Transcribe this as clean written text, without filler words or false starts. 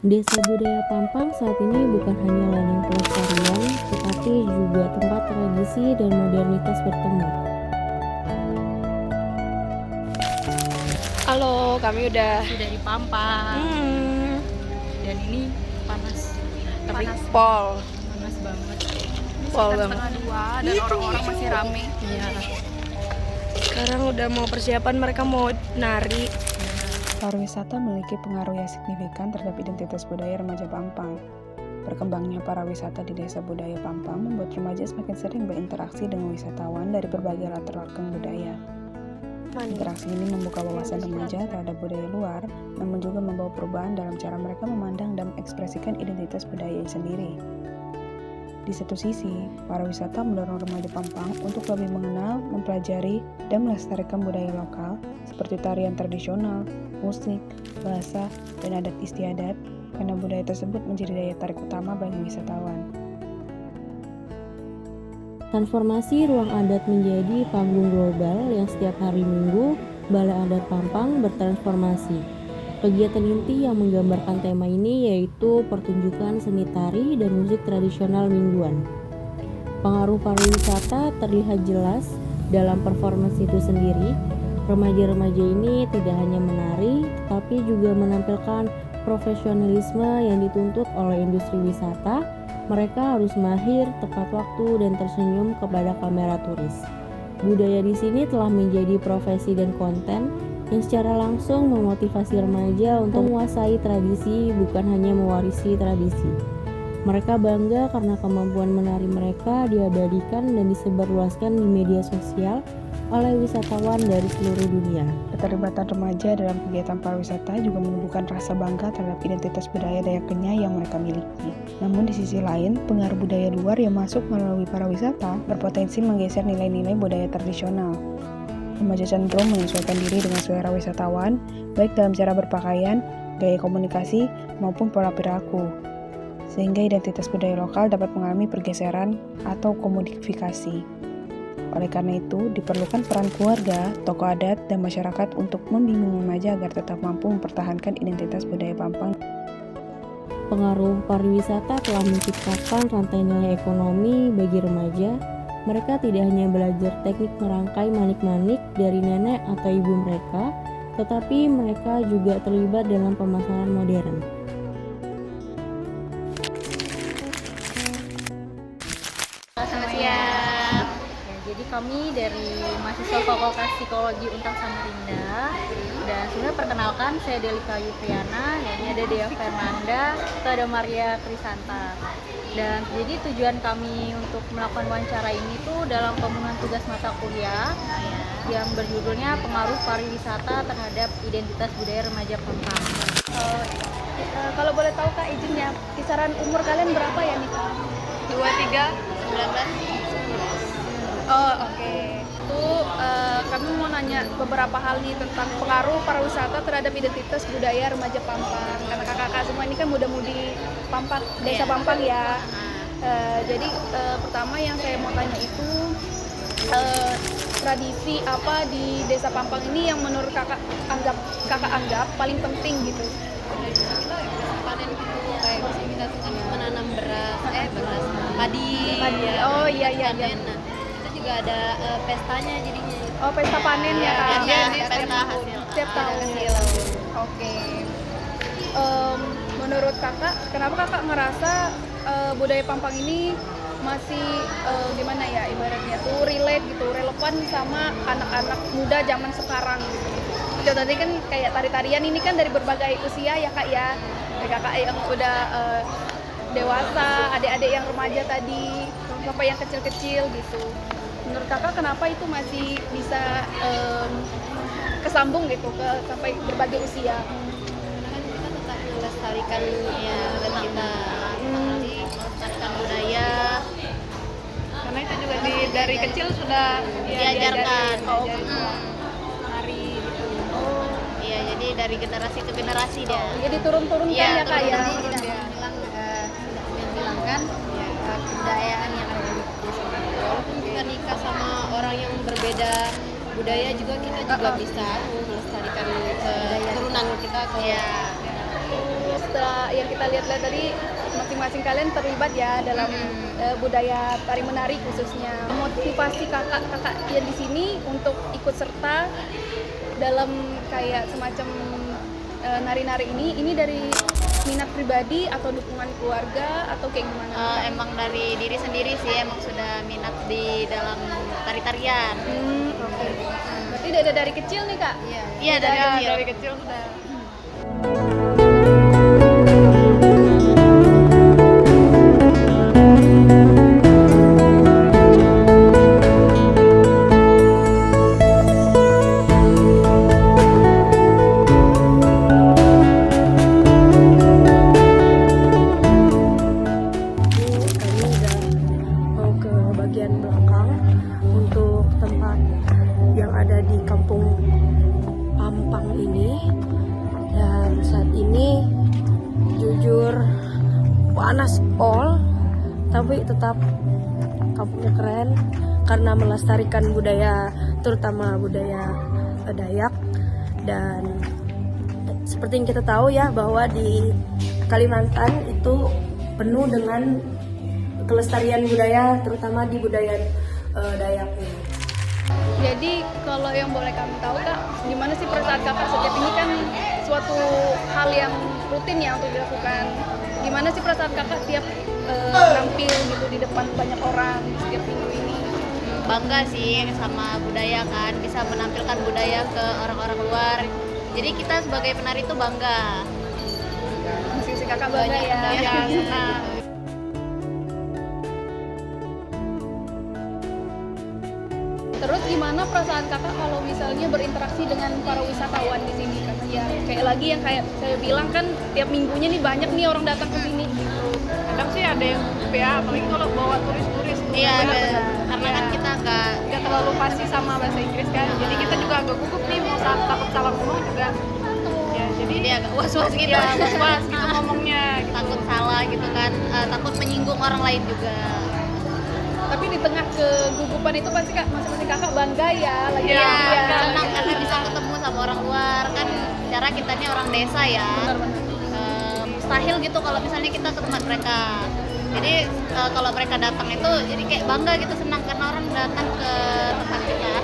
Desa Budaya Pampang saat ini bukan hanya ladang pelestarian, tetapi juga tempat tradisi dan modernitas bertemu. Halo, kami udah dari Pampang. Dan ini panas, tapi panas pol banget. Pol Sekitar banget. 1:30 dan orang-orang masih rame. Iya. Sekarang udah mau persiapan, mereka mau nari. Pariwisata memiliki pengaruh yang signifikan terhadap identitas budaya remaja Pampang. Berkembangnya para wisata di Desa Budaya Pampang membuat remaja semakin sering berinteraksi dengan wisatawan dari berbagai latar belakang budaya. Interaksi ini membuka wawasan remaja terhadap budaya luar, namun juga membawa perubahan dalam cara mereka memandang dan mengekspresikan identitas budaya sendiri. Di satu sisi, para wisata mendorong remaja Pampang untuk lebih mengenal, mempelajari, dan melestarikan budaya lokal seperti tarian tradisional, musik, bahasa, dan adat istiadat, karena budaya tersebut menjadi daya tarik utama bagi wisatawan. Transformasi ruang adat menjadi panggung global yang setiap hari Minggu, Balai Adat Pampang bertransformasi. Kegiatan inti yang menggambarkan tema ini yaitu pertunjukan seni tari dan musik tradisional mingguan. Pengaruh pariwisata terlihat jelas dalam performance itu sendiri. Remaja-remaja ini tidak hanya menari, tetapi juga menampilkan profesionalisme yang dituntut oleh industri wisata. Mereka harus mahir, tepat waktu, dan tersenyum kepada kamera turis. Budaya di sini telah menjadi profesi dan konten yang secara langsung memotivasi remaja untuk menguasai tradisi, bukan hanya mewarisi tradisi. Mereka bangga karena kemampuan menari mereka diabadikan dan disebarluaskan di media sosial oleh wisatawan dari seluruh dunia. Keterlibatan remaja dalam kegiatan pariwisata juga menumbuhkan rasa bangga terhadap identitas budaya Dayak Kenyah yang mereka miliki. Namun di sisi lain, pengaruh budaya luar yang masuk melalui pariwisata berpotensi menggeser nilai-nilai budaya tradisional. Remaja cenderung menyesuaikan diri dengan selera wisatawan, baik dalam cara berpakaian, gaya komunikasi, maupun pola perilaku. Sehingga identitas budaya lokal dapat mengalami pergeseran atau komodifikasi. Oleh karena itu, diperlukan peran keluarga, tokoh adat, dan masyarakat untuk membimbing remaja agar tetap mampu mempertahankan identitas budaya Pampang. Pengaruh pariwisata telah menciptakan rantai nilai ekonomi bagi remaja. Mereka tidak hanya belajar teknik merangkai manik-manik dari nenek atau ibu mereka, tetapi mereka juga terlibat dalam pemasaran modern. Selamat siang. Jadi kami dari mahasiswa Fakultas Psikologi Untak Samarinda, dan sebenarnya perkenalkan saya Delika Yupriana, dan ini ada Dea Fernanda, itu ada Maria Trisanta. Dan jadi tujuan kami untuk melakukan wawancara ini tuh dalam pemenuhan tugas mata kuliah yang berjudulnya Pengaruh Pariwisata Terhadap Identitas Budaya Remaja Pampang. Kalau boleh tahu Kak izinnya, kisaran umur kalian berapa ya nih Kak? 23, 19. Oh oke. Itu kami mau nanya beberapa hal nih tentang pengaruh pariwisata terhadap identitas budaya remaja Pampang. Karena kakak-kakak semua ini kan muda-mudi Pampang, Desa Pampang ya. Jadi pertama yang saya mau tanya itu tradisi apa di Desa Pampang ini yang menurut kakak anggap paling penting gitu? Kita panen gitu, kayak misalnya kita tuh kan menanam beras padi. Ya. Oh iya. Panen. Nah, itu juga ada pestanya jadinya. Oh pesta panen ya Kak? Pesta hasil. Setiap tahun. Oke. Menurut kakak, kenapa kakak ngerasa budaya Pampang ini masih gimana ya ibaratnya tuh relate gitu, relevan sama anak-anak muda zaman sekarang gitu. Itu tadi kan kayak tari-tarian ini kan dari berbagai usia ya Kak ya. Dari kakak yang udah dewasa, adik-adik yang remaja tadi, sampai yang kecil-kecil gitu. Menurut kakak kenapa itu masih bisa kesambung gitu ke sampai berbagai usia? Kan kita tetap melestarikan ya dan kita melestarikan budaya. Karena itu juga dari kecil sudah diajarkan. Nari gitu. Iya, jadi dari generasi ke generasi dia. Jadi turun-turunkan ya Kak ya. Menghilangkan kebudayaan yang ada di desa. Walaupun kita nikah sama orang yang berbeda budaya juga kita juga bisa melestarikan keturunan kita ke setelah yang kita lihat-lihat tadi, masing-masing kalian terlibat ya dalam budaya tari menari khususnya. Motivasi kakak-kakak yang di sini untuk ikut serta dalam kayak semacam nari-nari ini dari minat pribadi atau dukungan keluarga atau kayak gimana? Emang dari diri sendiri sih, emang sudah minat di dalam tari-tarian. Oke. Berarti dari kecil nih kak? Iya, Dari kecil sudah. Kami udah mau ke bagian belakang untuk tempat yang ada di kampung Pampang ini, dan saat ini jujur panas pol, tapi tetap kampungnya keren karena melestarikan budaya, terutama budaya Dayak. Dan seperti yang kita tahu ya, bahwa di Kalimantan itu penuh dengan kelestarian budaya, terutama di budaya Dayak ini. Jadi kalau yang boleh kami tahu kak, gimana sih perasaan kakak setiap ini kan suatu hal yang rutin ya untuk dilakukan. Gimana sih perasaan kakak tiap tampil gitu di depan banyak orang setiap minggu ini? Bangga sih sama budaya kan, bisa menampilkan budaya ke orang-orang luar. Jadi kita sebagai penari itu bangga. Masing-masing kakak bangga ya. Senang. Terus gimana perasaan kakak kalau misalnya berinteraksi dengan para wisatawan di sini? Karena ya kayak lagi yang kayak saya bilang kan tiap minggunya nih banyak nih orang datang ke sini gitu. Kadang sih ada yang ya apalagi kalau bawa turis-turis tuh. Iya, benar-benar. karena kan kita nggak Nggak terlalu pasti sama bahasa Inggris kan. Jadi kita juga agak gugup nih mau takut salah ngomong juga. Ya, jadi dia agak was-was gitu. ya was-was gitu ngomongnya. Gitu. Takut salah gitu kan, takut menyinggung orang lain juga. Tapi di tengah kegugupan itu pasti kak masing-masing kakak bangga ya lagi. Iya, ya. Senang karena bisa ketemu sama orang luar kan, cara kita ini orang desa ya. Benar-benar. Mustahil gitu kalau misalnya kita ke tempat mereka. Jadi kalau mereka datang itu jadi kayak bangga gitu, senang karena orang datang ke tempat kita.